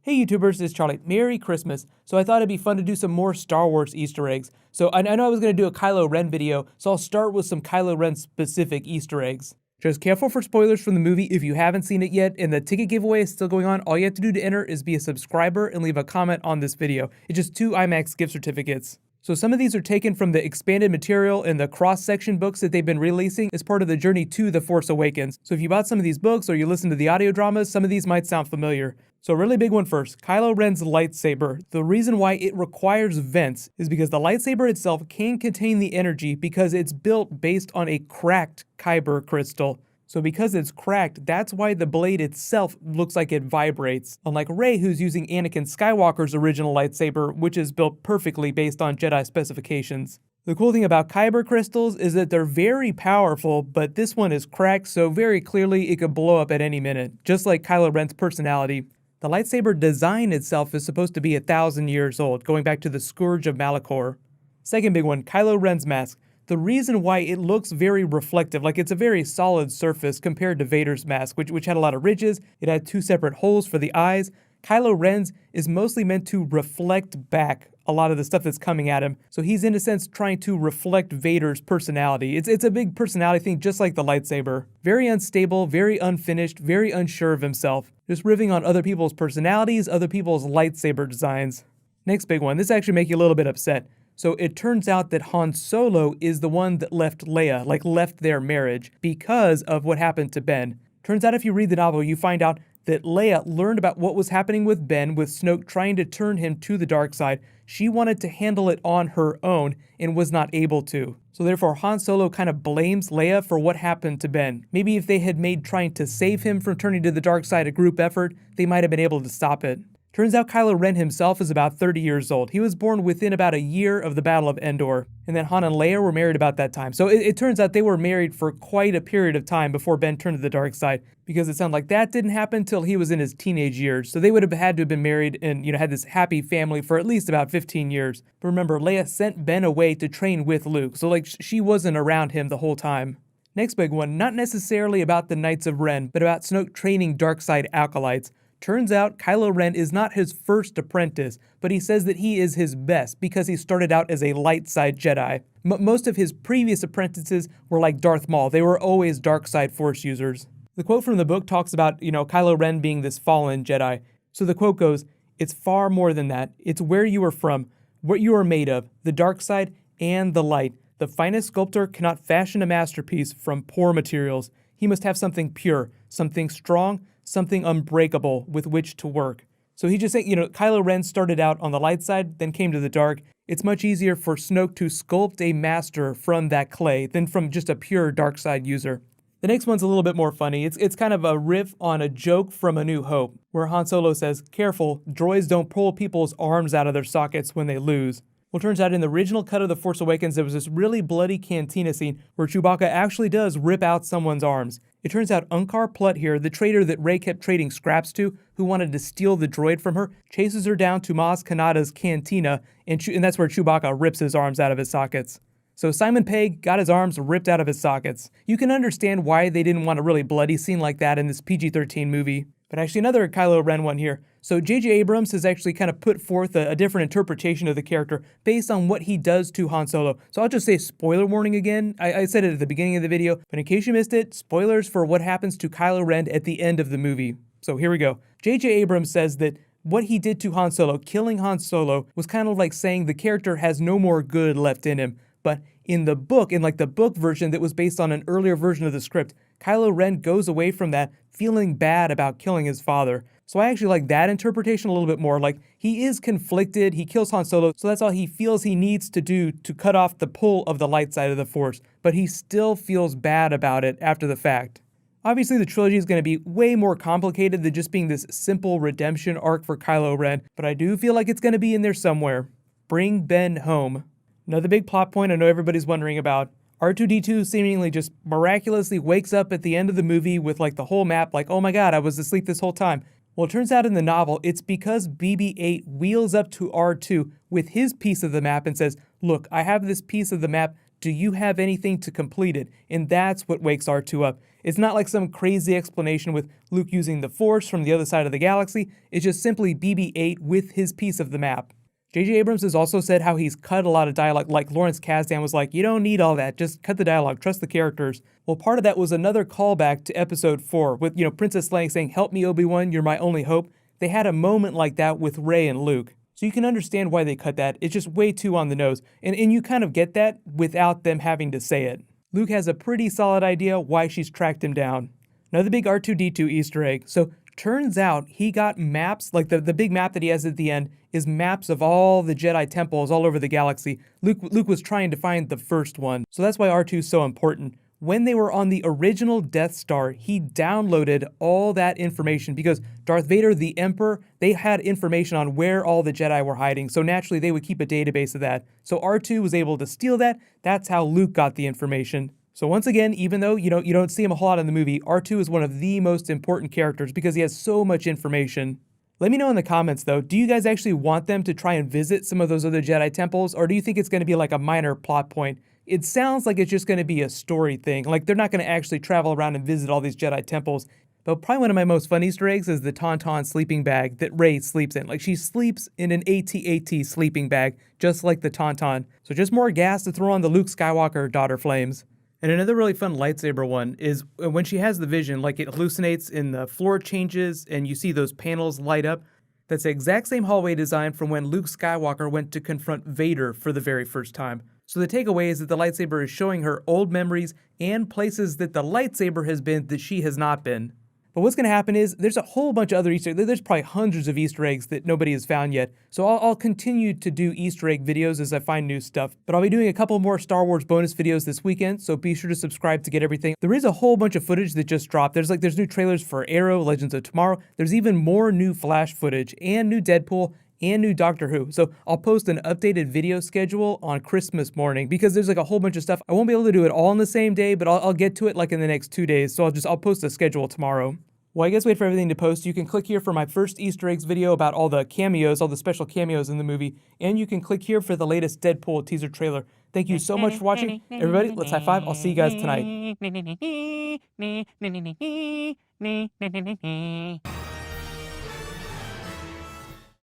Hey YouTubers, it's Charlie. Merry Christmas. So I thought it'd be fun to do some more Star Wars Easter eggs. So I know I was going to do a Kylo Ren video, so I'll start with some Kylo Ren specific Easter eggs. Just careful for spoilers from the movie if you haven't seen it yet, and the ticket giveaway is still going on. All you have to do to enter is be a subscriber and leave a comment on this video. It's just 2 IMAX gift certificates. So some of these are taken from the expanded material and the cross-section books that they've been releasing as part of the journey to The Force Awakens. So if you bought some of these books or you listen to the audio dramas, some of these might sound familiar. So a really big one first, Kylo Ren's lightsaber. The reason why it requires vents is because the lightsaber itself can contain the energy because it's built based on a cracked kyber crystal. So because it's cracked, that's why the blade itself looks like it vibrates. Unlike Rey, who's using Anakin Skywalker's original lightsaber, which is built perfectly based on Jedi specifications. The cool thing about kyber crystals is that they're very powerful, but this one is cracked, so very clearly it could blow up at any minute, just like Kylo Ren's personality. The lightsaber design itself is supposed to be 1,000 years old, going back to the Scourge of Malachor. Second big one, Kylo Ren's mask. The reason why it looks very reflective, like it's a very solid surface compared to Vader's mask, which had a lot of ridges, it had 2 separate holes for the eyes. Kylo Ren's is mostly meant to reflect back a lot of the stuff that's coming at him, so he's in a sense trying to reflect Vader's personality. It's a big personality thing, just like the lightsaber. Very unstable, very unfinished, very unsure of himself. Just riffing on other people's personalities, other people's lightsaber designs. Next big one, this actually makes you a little bit upset. So it turns out that Han Solo is the one that left Leia, left their marriage, because of what happened to Ben. Turns out if you read the novel, you find out that Leia learned about what was happening with Ben, with Snoke trying to turn him to the dark side. She wanted to handle it on her own and was not able to. So therefore, Han Solo kind of blames Leia for what happened to Ben. Maybe if they had made trying to save him from turning to the dark side a group effort, they might have been able to stop it. Turns out Kylo Ren himself is about 30 years old. He was born within about a year of the Battle of Endor, and then Han and Leia were married about that time. So it turns out they were married for quite a period of time before Ben turned to the dark side, because it sounded like that didn't happen until he was in his teenage years. So they would have had to have been married and had this happy family for at least about 15 years. But remember, Leia sent Ben away to train with Luke, so she wasn't around him the whole time. Next big one, not necessarily about the Knights of Ren, but about Snoke training dark side acolytes. Turns out Kylo Ren is not his first apprentice, but he says that he is his best because he started out as a light side Jedi. Most of his previous apprentices were like Darth Maul. They were always dark side Force users. The quote from the book talks about, Kylo Ren being this fallen Jedi. So the quote goes, "It's far more than that. It's where you are from, what you are made of, the dark side and the light. The finest sculptor cannot fashion a masterpiece from poor materials. He must have something pure, something strong, something unbreakable with which to work." So he just said, Kylo Ren started out on the light side, then came to the dark. It's much easier for Snoke to sculpt a master from that clay than from just a pure dark side user. The next one's a little bit more funny. It's kind of a riff on a joke from A New Hope, where Han Solo says, "Careful, droids don't pull people's arms out of their sockets when they lose." Well, it turns out in the original cut of The Force Awakens, there was this really bloody cantina scene where Chewbacca actually does rip out someone's arms. It turns out Unkar Plutt here, the traitor that Rey kept trading scraps to, who wanted to steal the droid from her, chases her down to Maz Kanata's cantina, and that's where Chewbacca rips his arms out of his sockets. So Simon Pegg got his arms ripped out of his sockets. You can understand why they didn't want a really bloody scene like that in this PG-13 movie. But actually another Kylo Ren one here. So J.J. Abrams has actually kind of put forth a different interpretation of the character based on what he does to Han Solo. So I'll just say spoiler warning again. I said it at the beginning of the video, but in case you missed it, spoilers for what happens to Kylo Ren at the end of the movie. So here we go. J.J. Abrams says that what he did to Han Solo, killing Han Solo, was kind of like saying the character has no more good left in him. But in the book, in the book version that was based on an earlier version of the script, Kylo Ren goes away from that feeling bad about killing his father. So I actually like that interpretation a little bit more. He is conflicted, he kills Han Solo, so that's all he feels he needs to do to cut off the pull of the light side of the Force, but he still feels bad about it after the fact. Obviously, the trilogy is going to be way more complicated than just being this simple redemption arc for Kylo Ren, but I do feel like it's going to be in there somewhere. Bring Ben home. Another big plot point I know everybody's wondering about. R2-D2 seemingly just miraculously wakes up at the end of the movie with the whole map, oh my god, I was asleep this whole time. Well, it turns out in the novel, it's because BB-8 wheels up to R2 with his piece of the map and says, "Look, I have this piece of the map do you have anything to complete it? And that's what wakes R2 up. It's not like some crazy explanation with Luke using the Force from the other side of the galaxy. It's just simply BB-8 with his piece of the map. J.J. Abrams has also said how he's cut a lot of dialogue, like Lawrence Kasdan was like, you don't need all that, just cut the dialogue, trust the characters. Well, part of that was another callback to episode 4, with, Princess Leia saying, help me, Obi-Wan, you're my only hope. They had a moment like that with Rey and Luke. So you can understand why they cut that, it's just way too on the nose, and you kind of get that without them having to say it. Luke has a pretty solid idea why she's tracked him down. Another big R2-D2 Easter egg. So turns out he got maps, like the big map that he has at the end is maps of all the Jedi temples all over the galaxy. Luke was trying to find the first one. So that's why R2 is so important. When they were on the original Death Star, he downloaded all that information because Darth Vader, the Emperor, they had information on where all the Jedi were hiding, so naturally they would keep a database of that. So R2 was able to steal that. That's how Luke got the information. So once again, even though you don't see him a whole lot in the movie, R2 is one of the most important characters because he has so much information. Let me know in the comments though, do you guys actually want them to try and visit some of those other Jedi temples, or do you think it's going to be like a minor plot point? It sounds like it's just going to be a story thing, like they're not going to actually travel around and visit all these Jedi temples. But probably one of my most fun Easter eggs is the Tauntaun sleeping bag that Rey sleeps in. Like she sleeps in an AT-AT sleeping bag, just like the Tauntaun. So just more gas to throw on the Luke Skywalker daughter flames. And another really fun lightsaber one is when she has the vision, like it hallucinates and the floor changes and you see those panels light up. That's the exact same hallway design from when Luke Skywalker went to confront Vader for the very first time. So the takeaway is that the lightsaber is showing her old memories and places that the lightsaber has been that she has not been. But what's going to happen is there's a whole bunch of other Easter eggs. There's probably hundreds of Easter eggs that nobody has found yet. So I'll continue to do Easter egg videos as I find new stuff. But I'll be doing a couple more Star Wars bonus videos this weekend, so be sure to subscribe to get everything. There is a whole bunch of footage that just dropped. There's new trailers for Arrow, Legends of Tomorrow. There's even more new Flash footage and new Deadpool and new Doctor Who. So I'll post an updated video schedule on Christmas morning because there's like a whole bunch of stuff. I won't be able to do it all in the same day, but I'll get to it like in the next 2 days. So I'll post a schedule tomorrow. While you guys wait for everything to post, you can click here for my first Easter eggs video about all the cameos, all the special cameos in the movie, and you can click here for the latest Deadpool teaser trailer. Thank you so much for watching. Everybody, let's high five. I'll see you guys tonight.